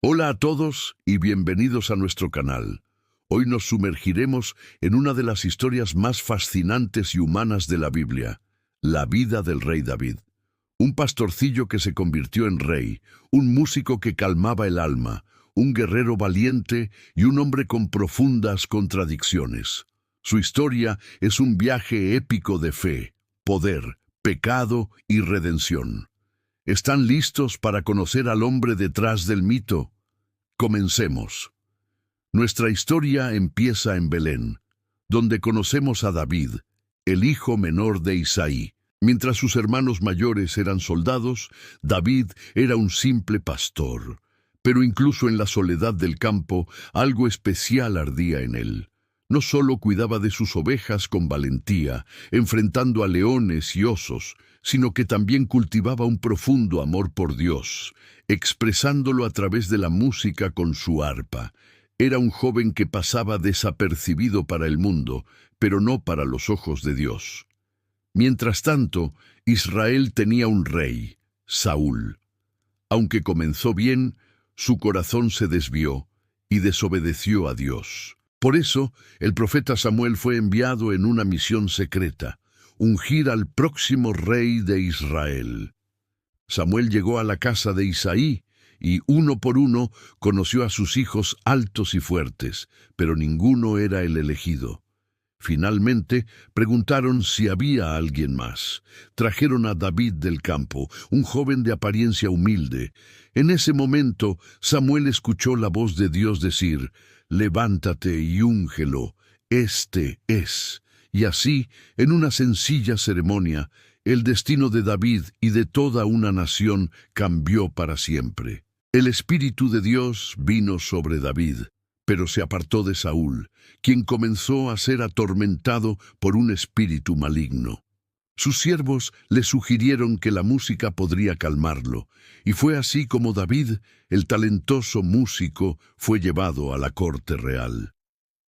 Hola a todos y bienvenidos a nuestro canal. Hoy nos sumergiremos en una de las historias más fascinantes y humanas de la Biblia, la vida del rey David. Un pastorcillo que se convirtió en rey, un músico que calmaba el alma, un guerrero valiente y un hombre con profundas contradicciones. Su historia es un viaje épico de fe, poder, pecado y redención. ¿Están listos para conocer al hombre detrás del mito? Comencemos. Nuestra historia empieza en Belén, donde conocemos a David, el hijo menor de Isaí. Mientras sus hermanos mayores eran soldados, David era un simple pastor. Pero incluso en la soledad del campo, algo especial ardía en él. No solo cuidaba de sus ovejas con valentía, enfrentando a leones y osos, sino que también cultivaba un profundo amor por Dios, expresándolo a través de la música con su arpa. Era un joven que pasaba desapercibido para el mundo, pero no para los ojos de Dios. Mientras tanto, Israel tenía un rey, Saúl. Aunque comenzó bien, su corazón se desvió y desobedeció a Dios. Por eso, el profeta Samuel fue enviado en una misión secreta, ungir al próximo rey de Israel. Samuel llegó a la casa de Isaí y uno por uno conoció a sus hijos altos y fuertes, pero ninguno era el elegido. Finalmente, preguntaron si había alguien más. Trajeron a David del campo, un joven de apariencia humilde. En ese momento, Samuel escuchó la voz de Dios decir: «Levántate y úngelo, este es». Y así, en una sencilla ceremonia, el destino de David y de toda una nación cambió para siempre. El Espíritu de Dios vino sobre David, pero se apartó de Saúl, quien comenzó a ser atormentado por un espíritu maligno. Sus siervos le sugirieron que la música podría calmarlo, y fue así como David, el talentoso músico, fue llevado a la corte real.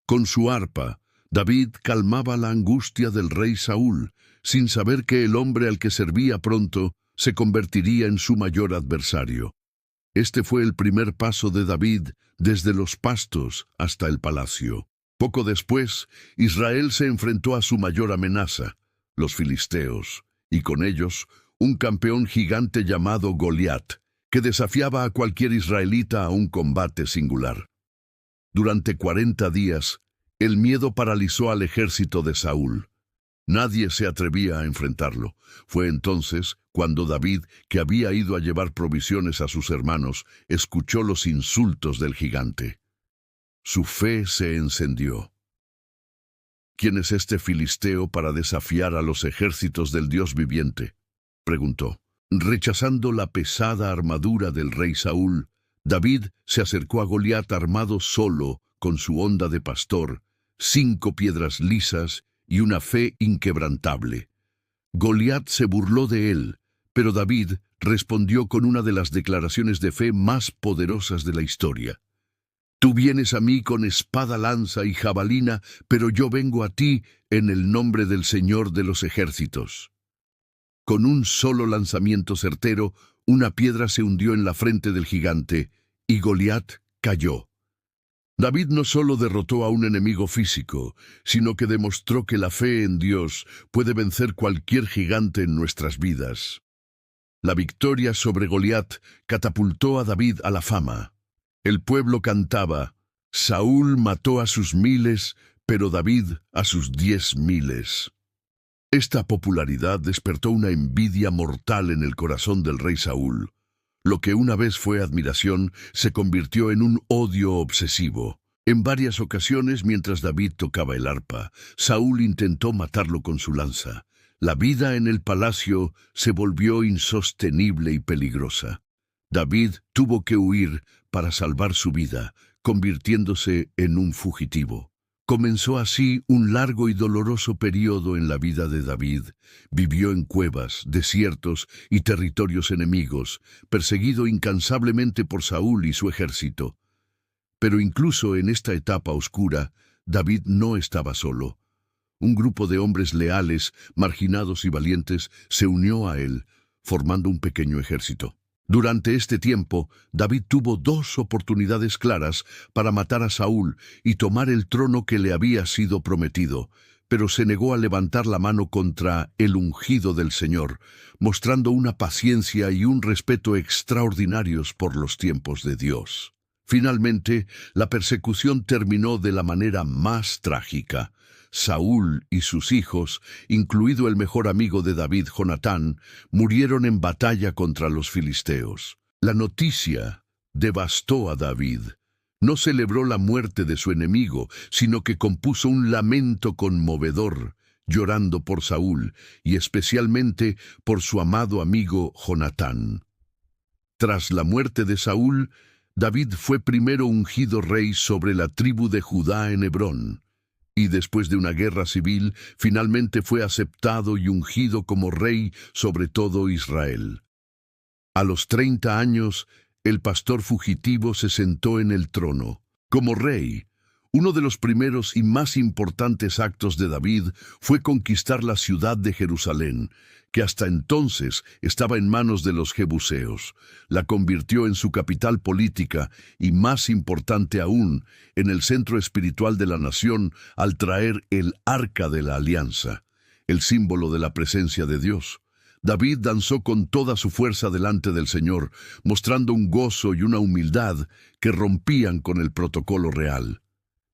Con su arpa, David calmaba la angustia del rey Saúl, sin saber que el hombre al que servía pronto se convertiría en su mayor adversario. Este fue el primer paso de David desde los pastos hasta el palacio. Poco después, Israel se enfrentó a su mayor amenaza, los filisteos, y con ellos un campeón gigante llamado Goliat, que desafiaba a cualquier israelita a un combate singular. Durante 40 días, el miedo paralizó al ejército de Saúl. Nadie se atrevía a enfrentarlo. Fue entonces cuando David, que había ido a llevar provisiones a sus hermanos, escuchó los insultos del gigante. Su fe se encendió. «¿Quién es este filisteo para desafiar a los ejércitos del Dios viviente?», preguntó. Rechazando la pesada armadura del rey Saúl, David se acercó a Goliat armado solo con su honda de pastor, 5 piedras lisas y una fe inquebrantable. Goliat se burló de él, pero David respondió con una de las declaraciones de fe más poderosas de la historia. «Tú vienes a mí con espada, lanza y jabalina, pero yo vengo a ti en el nombre del Señor de los ejércitos». Con un solo lanzamiento certero, una piedra se hundió en la frente del gigante, y Goliat cayó. David no solo derrotó a un enemigo físico, sino que demostró que la fe en Dios puede vencer cualquier gigante en nuestras vidas. La victoria sobre Goliat catapultó a David a la fama. El pueblo cantaba: «Saúl mató a sus miles, pero David a sus 10.000». Esta popularidad despertó una envidia mortal en el corazón del rey Saúl. Lo que una vez fue admiración se convirtió en un odio obsesivo. En varias ocasiones, mientras David tocaba el arpa, Saúl intentó matarlo con su lanza. La vida en el palacio se volvió insostenible y peligrosa. David tuvo que huir para salvar su vida, convirtiéndose en un fugitivo. Comenzó así un largo y doloroso periodo en la vida de David. Vivió en cuevas, desiertos y territorios enemigos, perseguido incansablemente por Saúl y su ejército. Pero incluso en esta etapa oscura, David no estaba solo. Un grupo de hombres leales, marginados y valientes se unió a él, formando un pequeño ejército. Durante este tiempo, David tuvo dos oportunidades claras para matar a Saúl y tomar el trono que le había sido prometido, pero se negó a levantar la mano contra el ungido del Señor, mostrando una paciencia y un respeto extraordinarios por los tiempos de Dios. Finalmente, la persecución terminó de la manera más trágica. Saúl y sus hijos, incluido el mejor amigo de David, Jonatán, murieron en batalla contra los filisteos. La noticia devastó a David. No celebró la muerte de su enemigo, sino que compuso un lamento conmovedor, llorando por Saúl y especialmente por su amado amigo Jonatán. Tras la muerte de Saúl, David fue primero ungido rey sobre la tribu de Judá en Hebrón, y después de una guerra civil, finalmente fue aceptado y ungido como rey sobre todo Israel. A los 30 años, el pastor fugitivo se sentó en el trono. Como rey, uno de los primeros y más importantes actos de David fue conquistar la ciudad de Jerusalén, que hasta entonces estaba en manos de los jebuseos. La convirtió en su capital política y, más importante aún, en el centro espiritual de la nación al traer el Arca de la Alianza, el símbolo de la presencia de Dios. David danzó con toda su fuerza delante del Señor, mostrando un gozo y una humildad que rompían con el protocolo real.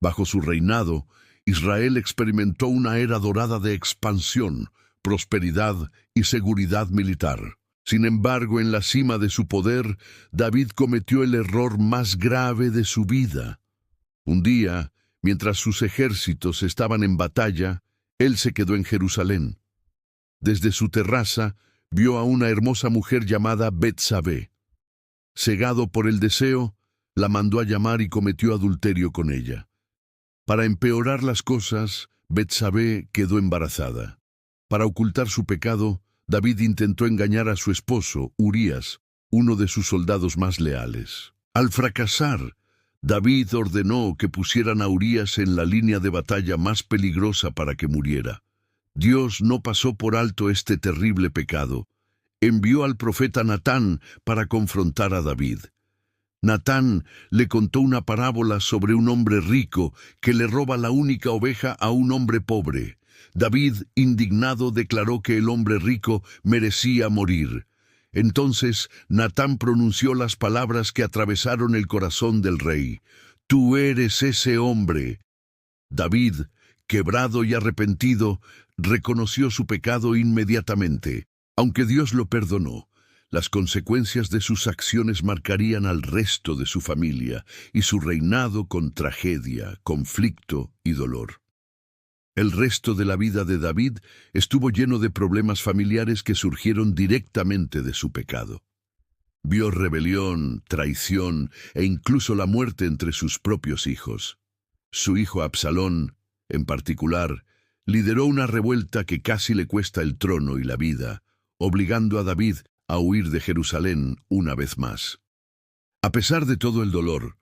Bajo su reinado, Israel experimentó una era dorada de expansión, prosperidad y seguridad militar. Sin embargo, en la cima de su poder, David cometió el error más grave de su vida. Un día, mientras sus ejércitos estaban en batalla, él se quedó en Jerusalén. Desde su terraza, vio a una hermosa mujer llamada Betsabé. Cegado por el deseo, la mandó a llamar y cometió adulterio con ella. Para empeorar las cosas, Betsabé quedó embarazada. Para ocultar su pecado, David intentó engañar a su esposo, Urías, uno de sus soldados más leales. Al fracasar, David ordenó que pusieran a Urías en la línea de batalla más peligrosa para que muriera. Dios no pasó por alto este terrible pecado. Envió al profeta Natán para confrontar a David. Natán le contó una parábola sobre un hombre rico que le roba la única oveja a un hombre pobre. David, indignado, declaró que el hombre rico merecía morir. Entonces Natán pronunció las palabras que atravesaron el corazón del rey. «Tú eres ese hombre». David, quebrado y arrepentido, reconoció su pecado inmediatamente. Aunque Dios lo perdonó, las consecuencias de sus acciones marcarían al resto de su familia y su reinado con tragedia, conflicto y dolor. El resto de la vida de David estuvo lleno de problemas familiares que surgieron directamente de su pecado. Vio rebelión, traición e incluso la muerte entre sus propios hijos. Su hijo Absalón, en particular, lideró una revuelta que casi le cuesta el trono y la vida, obligando a David a huir de Jerusalén una vez más. A pesar de todo el dolor,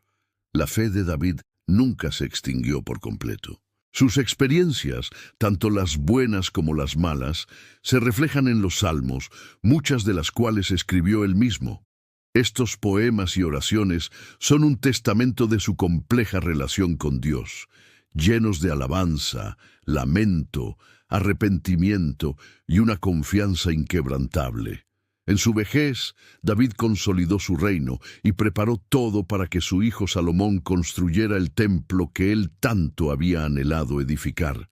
la fe de David nunca se extinguió por completo. Sus experiencias, tanto las buenas como las malas, se reflejan en los Salmos, muchas de las cuales escribió él mismo. Estos poemas y oraciones son un testamento de su compleja relación con Dios, llenos de alabanza, lamento, arrepentimiento y una confianza inquebrantable. En su vejez, David consolidó su reino y preparó todo para que su hijo Salomón construyera el templo que él tanto había anhelado edificar.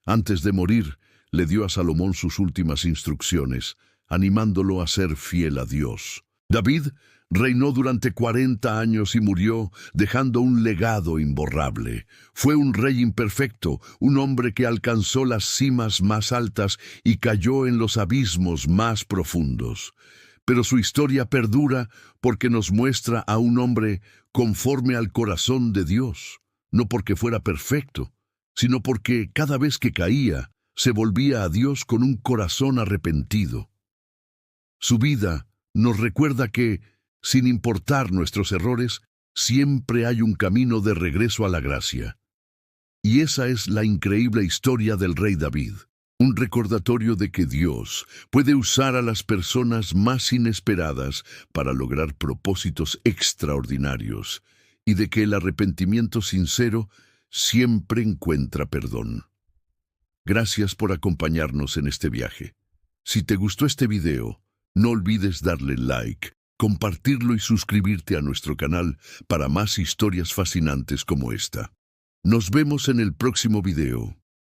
Antes de morir, le dio a Salomón sus últimas instrucciones, animándolo a ser fiel a Dios. David reinó durante 40 años y murió, dejando un legado imborrable. Fue un rey imperfecto, un hombre que alcanzó las cimas más altas y cayó en los abismos más profundos. Pero su historia perdura porque nos muestra a un hombre conforme al corazón de Dios, no porque fuera perfecto, sino porque cada vez que caía, se volvía a Dios con un corazón arrepentido. Su vida nos recuerda que, sin importar nuestros errores, siempre hay un camino de regreso a la gracia. Y esa es la increíble historia del rey David. Un recordatorio de que Dios puede usar a las personas más inesperadas para lograr propósitos extraordinarios y de que el arrepentimiento sincero siempre encuentra perdón. Gracias por acompañarnos en este viaje. Si te gustó este video, no olvides darle like, compartirlo y suscribirte a nuestro canal para más historias fascinantes como esta. Nos vemos en el próximo video.